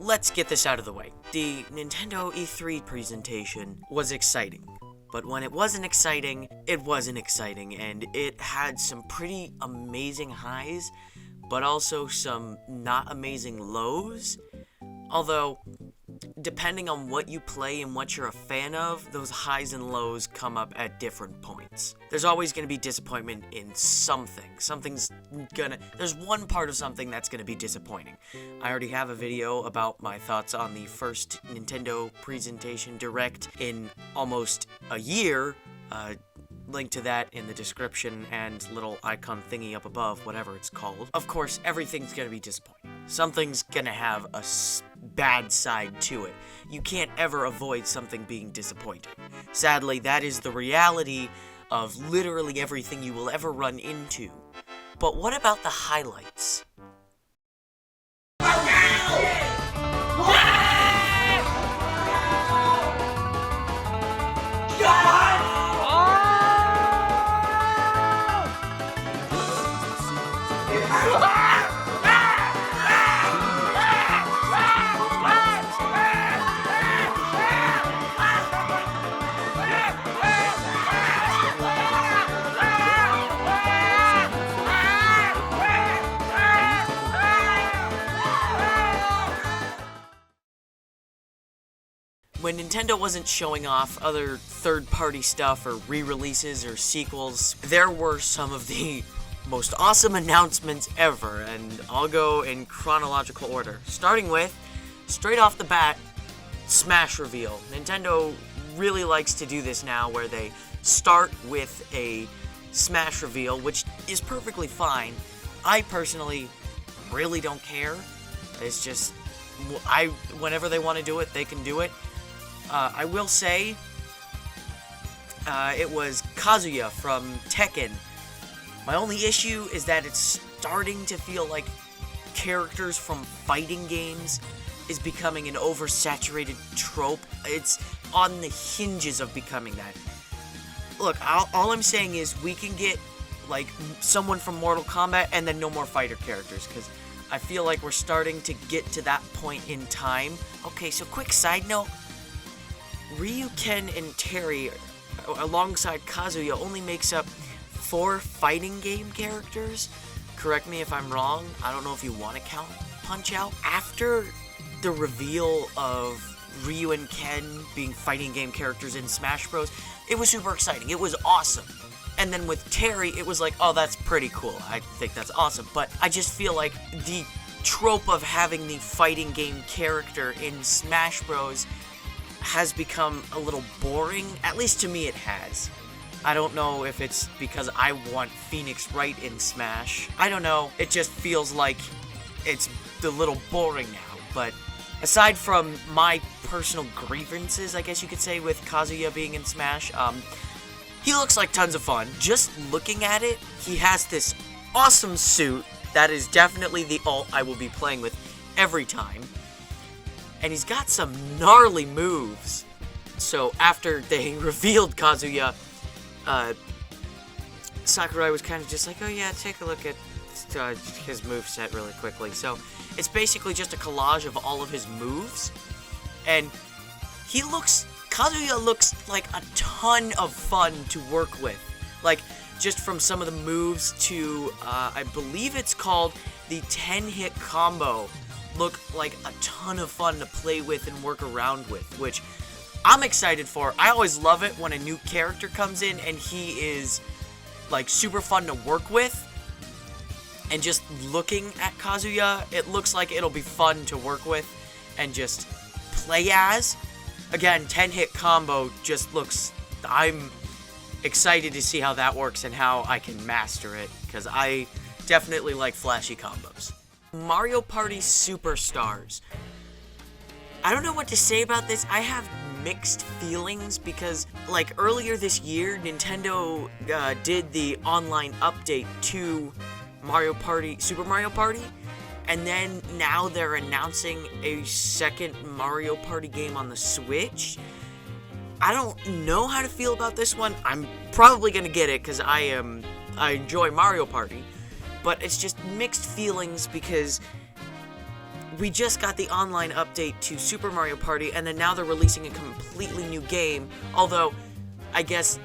let's get this out of the way. The Nintendo E3 presentation was exciting. But when it wasn't exciting, and it had some pretty amazing highs, but also some not amazing lows. Although, depending on what you play and what you're a fan of, those highs and lows come up at different points. There's always going to be disappointment in something. There's one part of something that's going to be disappointing. I already have a video about my thoughts on the first Nintendo presentation Direct in almost a year. Link to that in the description and little icon thingy up above, whatever it's called. Of course, everything's going to be disappointing. Something's going to have a bad side to it. You can't ever avoid something being disappointing. Sadly, that is the reality of literally everything you will ever run into. But what about the highlights? When Nintendo wasn't showing off other third-party stuff or re-releases or sequels, there were some of the most awesome announcements ever, and I'll go in chronological order. Starting with, straight off the bat, Smash reveal. Nintendo really likes to do this now, where they start with a Smash reveal, which is perfectly fine. I personally really don't care. It's just, whenever they want to do it, they can do it. I will say, it was Kazuya from Tekken. My only issue is that it's starting to feel like characters from fighting games is becoming an oversaturated trope. It's on the hinges of becoming that. Look, all I'm saying is we can get, like, someone from Mortal Kombat and then no more fighter characters, because I feel like we're starting to get to that point in time. Okay, so quick side note. Ryu, Ken, and Terry, alongside Kazuya, only makes up 4 fighting game characters. Correct me if I'm wrong. I don't know if you want to count Punch-Out. After the reveal of Ryu and Ken being fighting game characters in Smash Bros., it was super exciting. It was awesome. And then with Terry, it was like, oh, that's pretty cool. I think that's awesome. But I just feel like the trope of having the fighting game character in Smash Bros. Has become a little boring. At least to me it has. I don't know if it's because I want Phoenix Wright in Smash. I don't know. It just feels like it's a little boring now. But aside from my personal grievances, I guess you could say, with Kazuya being in Smash, he looks like tons of fun. Just looking at it, he has this awesome suit that is definitely the ult I will be playing with every time. And he's got some gnarly moves. So after they revealed Kazuya, Sakurai was kind of just like, oh yeah, take a look at his moveset really quickly. So it's basically just a collage of all of his moves. And Kazuya looks like a ton of fun to work with. Like, just from some of the moves to, I believe it's called the 10-hit combo. Look like a ton of fun to play with and work around with, which I'm excited for. I always love it when a new character comes in and he is, like, super fun to work with. And just looking at Kazuya, it looks like it'll be fun to work with and just play as. Again, 10-hit combo just looks... I'm excited to see how that works and how I can master it, because I definitely like flashy combos. Mario Party Superstars. I don't know what to say about this. I have mixed feelings because, like, earlier this year, Nintendo did the online update to Super Mario Party, and then now they're announcing a second Mario Party game on the Switch. I don't know how to feel about this one. I'm probably gonna get it because I enjoy Mario Party. But it's just mixed feelings because we just got the online update to Super Mario Party, and then now they're releasing a completely new game. Although, I guess,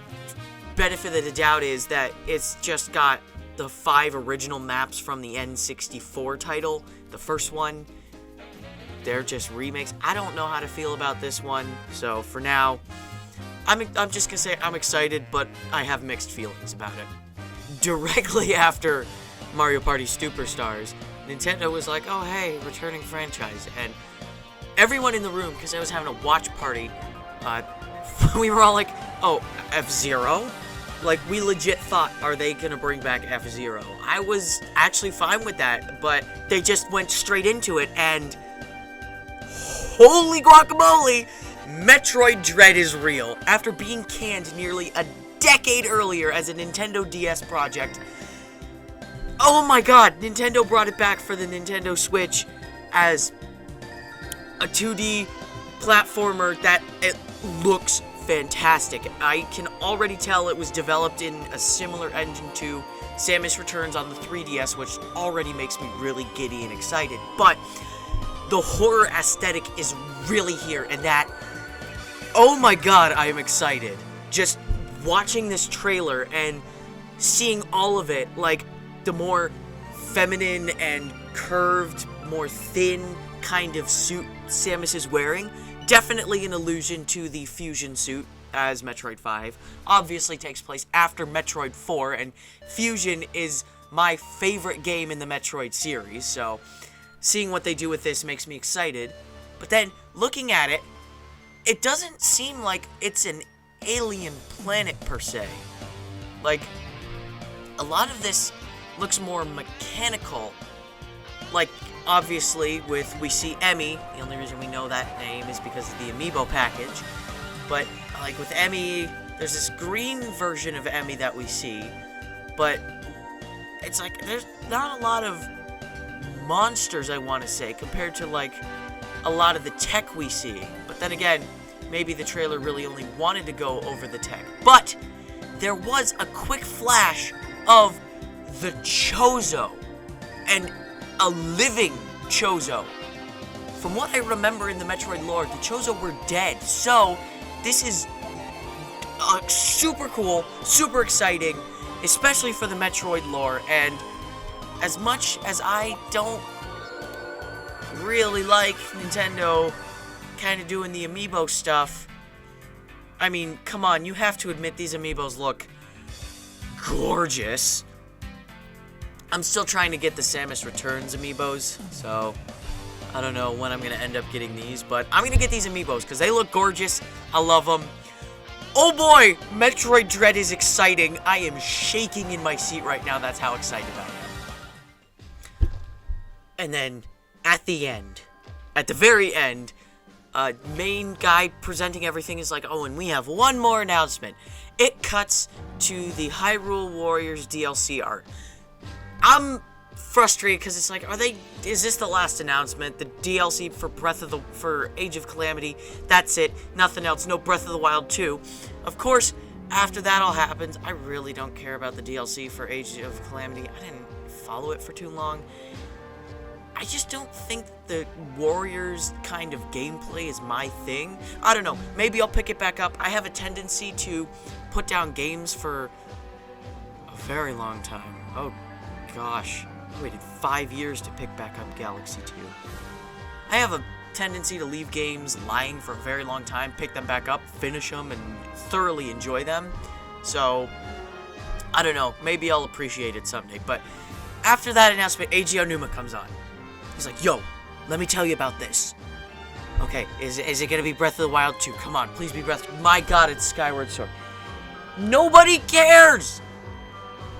benefit of the doubt is that it's just got the 5 original maps from the N64 title. The first one, they're just remakes. I don't know how to feel about this one, so for now, I'm just gonna say I'm excited, but I have mixed feelings about it. Directly after Mario Party Superstars, Nintendo was like, oh hey, returning franchise, and everyone in the room, because I was having a watch party, we were all like, oh, F-Zero? Like, we legit thought, are they gonna bring back F-Zero? I was actually fine with that, but they just went straight into it, and holy guacamole, Metroid Dread is real. After being canned nearly a decade earlier as a Nintendo DS project, oh my god, Nintendo brought it back for the Nintendo Switch as a 2D platformer that it looks fantastic. I can already tell it was developed in a similar engine to Samus Returns on the 3DS, which already makes me really giddy and excited. But the horror aesthetic is really here, and that, oh my god, I am excited. Just watching this trailer and seeing all of it, like the more feminine and curved, more thin kind of suit Samus is wearing, definitely an allusion to the fusion suit as Metroid 5. Obviously takes place after Metroid 4, and Fusion is my favorite game in the Metroid series, so seeing what they do with this makes me excited. But then, looking at it, it doesn't seem like it's an alien planet per se. Like, a lot of this looks more mechanical. Like, obviously, we see Emmy. The only reason we know that name is because of the Amiibo package. But, like, with Emmy, there's this green version of Emmy that we see. But it's like, there's not a lot of monsters, I want to say, compared to, like, a lot of the tech we see. But then again, maybe the trailer really only wanted to go over the tech. But there was a quick flash of the Chozo, and a living Chozo. From what I remember in the Metroid lore, the Chozo were dead. So, this is super cool, super exciting, especially for the Metroid lore. And as much as I don't really like Nintendo kind of doing the amiibo stuff, I mean, come on, you have to admit these amiibos look gorgeous. I'm still trying to get the Samus Returns amiibos, so I don't know when I'm going to end up getting these, but I'm going to get these amiibos because they look gorgeous. I love them. Oh boy, Metroid Dread is exciting. I am shaking in my seat right now. That's how excited I am. And then, at the end, at the very end, main guy presenting everything is like, oh, and we have one more announcement. It cuts to the Hyrule Warriors DLC art. I'm frustrated because it's like, is this the last announcement? The DLC for Age of Calamity, that's it, nothing else, no Breath of the Wild 2. Of course, after that all happens, I really don't care about the DLC for Age of Calamity. I didn't follow it for too long. I just don't think the Warriors kind of gameplay is my thing. I don't know, maybe I'll pick it back up. I have a tendency to put down games for a very long time. Oh gosh, I waited 5 years to pick back up Galaxy 2. I have a tendency to leave games lying for a very long time, pick them back up, finish them, and thoroughly enjoy them. So, I don't know, maybe I'll appreciate it someday. But after that announcement, Eiji Aonuma comes on. He's like, yo, let me tell you about this. Okay, is it gonna be Breath of the Wild 2? Come on, please be Breath. My god, it's Skyward Sword. Nobody cares!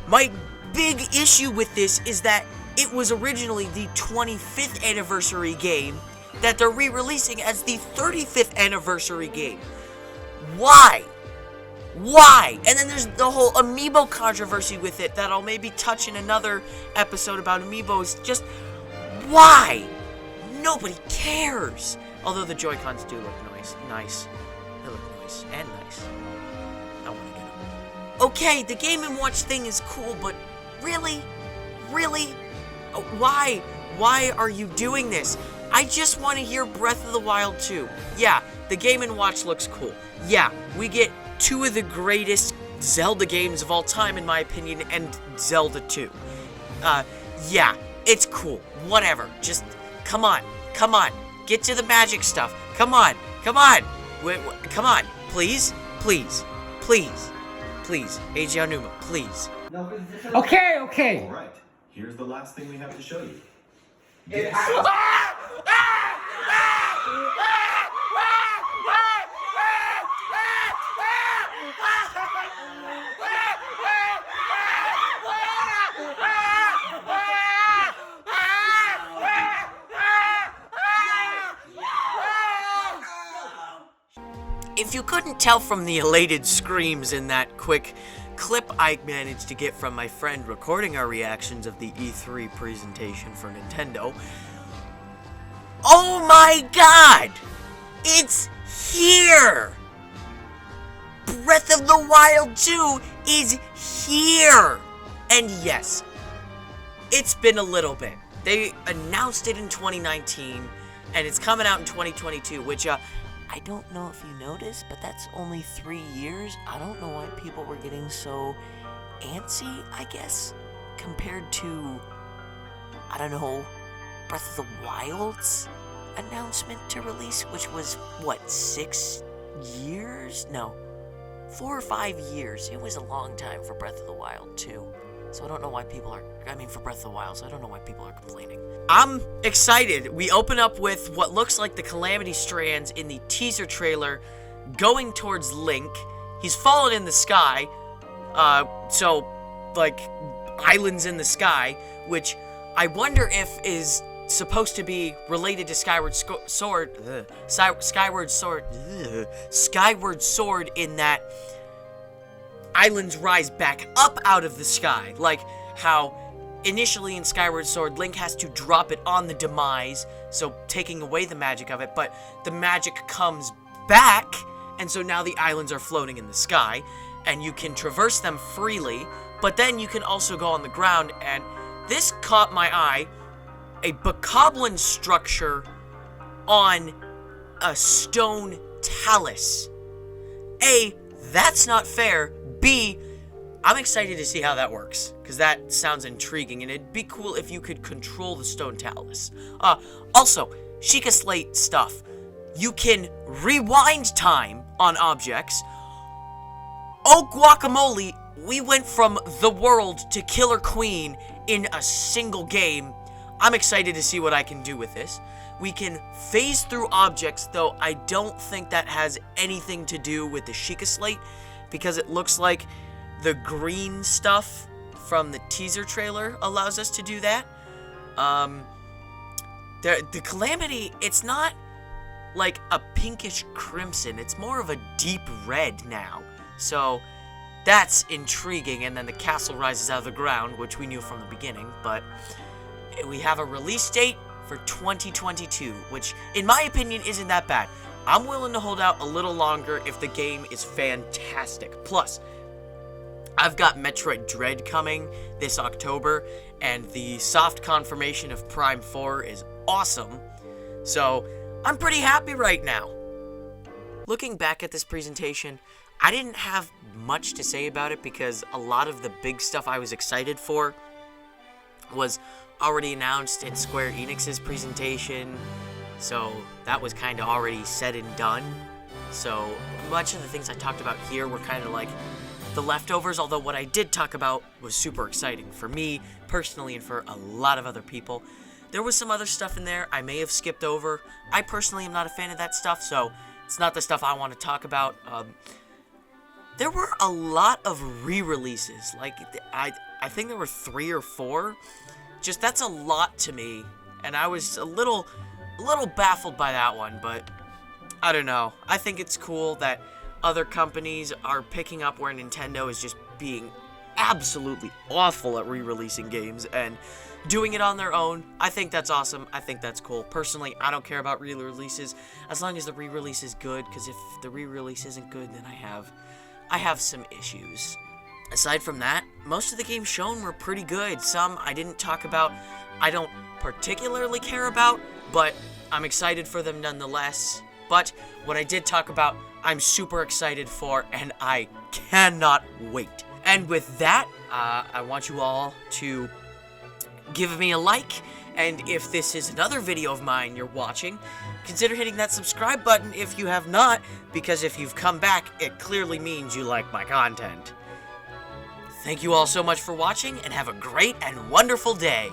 My big issue with this is that it was originally the 25th anniversary game that they're re-releasing as the 35th anniversary game. Why? Why? And then there's the whole amiibo controversy with it that I'll maybe touch in another episode about amiibos. Just, why? Nobody cares. Although the Joy-Cons do look nice. They look nice and nice. I want to get them. Okay, the Game & Watch thing is cool, but really? Really? Why? Why are you doing this? I just want to hear Breath of the Wild 2. Yeah, the Game & Watch looks cool. Yeah, we get two of the greatest Zelda games of all time, in my opinion, and Zelda 2. Yeah, it's cool. Whatever. Just, come on. Get to the magic stuff. Come on. Wait, come on. Please. BJUma, please. Okay. All right. Here's the last thing we have to show you. If you couldn't tell from the elated screams in that quick clip I managed to get from my friend recording our reactions of the E3 presentation for Nintendo, oh my god! It's here! Breath of the Wild 2 is here! And yes, it's been a little bit. They announced it in 2019, and it's coming out in 2022, which, I don't know if you noticed, but that's only 3 years. I don't know why people were getting so antsy, I guess, compared to, I don't know, Breath of the Wild's announcement to release, which was, what, 6 years? No, 4 or 5 years. It was a long time for Breath of the Wild, too. So I don't know why people are, for Breath of the Wild, so I don't know why people are complaining. I'm excited. We open up with what looks like the Calamity Strands in the teaser trailer going towards Link. He's fallen in the sky, so, like, islands in the sky, which I wonder if is supposed to be related to Skyward Sword in that islands rise back up out of the sky, like how initially in Skyward Sword, Link has to drop it on the demise, so taking away the magic of it, but the magic comes back, and so now the islands are floating in the sky, and you can traverse them freely, but then you can also go on the ground, and this caught my eye, a bokoblin structure on a stone talus. A, that's not fair. B, I'm excited to see how that works, because that sounds intriguing, and it'd be cool if you could control the stone talus. Also, Sheikah Slate stuff. You can rewind time on objects. Oh, guacamole, we went from the world to Killer Queen in a single game. I'm excited to see what I can do with this. We can phase through objects, though I don't think that has anything to do with the Sheikah Slate, because it looks like the green stuff from the teaser trailer allows us to do that. The Calamity, it's not like a pinkish crimson, it's more of a deep red now. So that's intriguing, and then the castle rises out of the ground, which we knew from the beginning, but we have a release date for 2022, which, in my opinion, isn't that bad. I'm willing to hold out a little longer if the game is fantastic. Plus, I've got Metroid Dread coming this October, and the soft confirmation of Prime 4 is awesome, so I'm pretty happy right now. Looking back at this presentation, I didn't have much to say about it because a lot of the big stuff I was excited for was already announced in Square Enix's presentation, so that was kind of already said and done. So much of the things I talked about here were kind of like the leftovers, although what I did talk about was super exciting for me personally and for a lot of other people. There was some other stuff in there I may have skipped over. I personally am not a fan of that stuff, so it's not the stuff I want to talk about. There were a lot of re-releases. Like, I think there were 3 or 4. Just, that's a lot to me, and I was a little baffled by that one, but I don't know. I think it's cool that other companies are picking up where Nintendo is just being absolutely awful at re-releasing games and doing it on their own. I think that's awesome. I think that's cool. Personally, I don't care about re-releases as long as the re-release is good, because if the re-release isn't good, then I have some issues. Aside from that, most of the games shown were pretty good. Some I didn't talk about, I don't particularly care about, but I'm excited for them nonetheless. But what I did talk about, I'm super excited for, and I cannot wait. And with that, I want you all to give me a like, and if this is another video of mine you're watching, consider hitting that subscribe button if you have not, because if you've come back, it clearly means you like my content. Thank you all so much for watching, and have a great and wonderful day.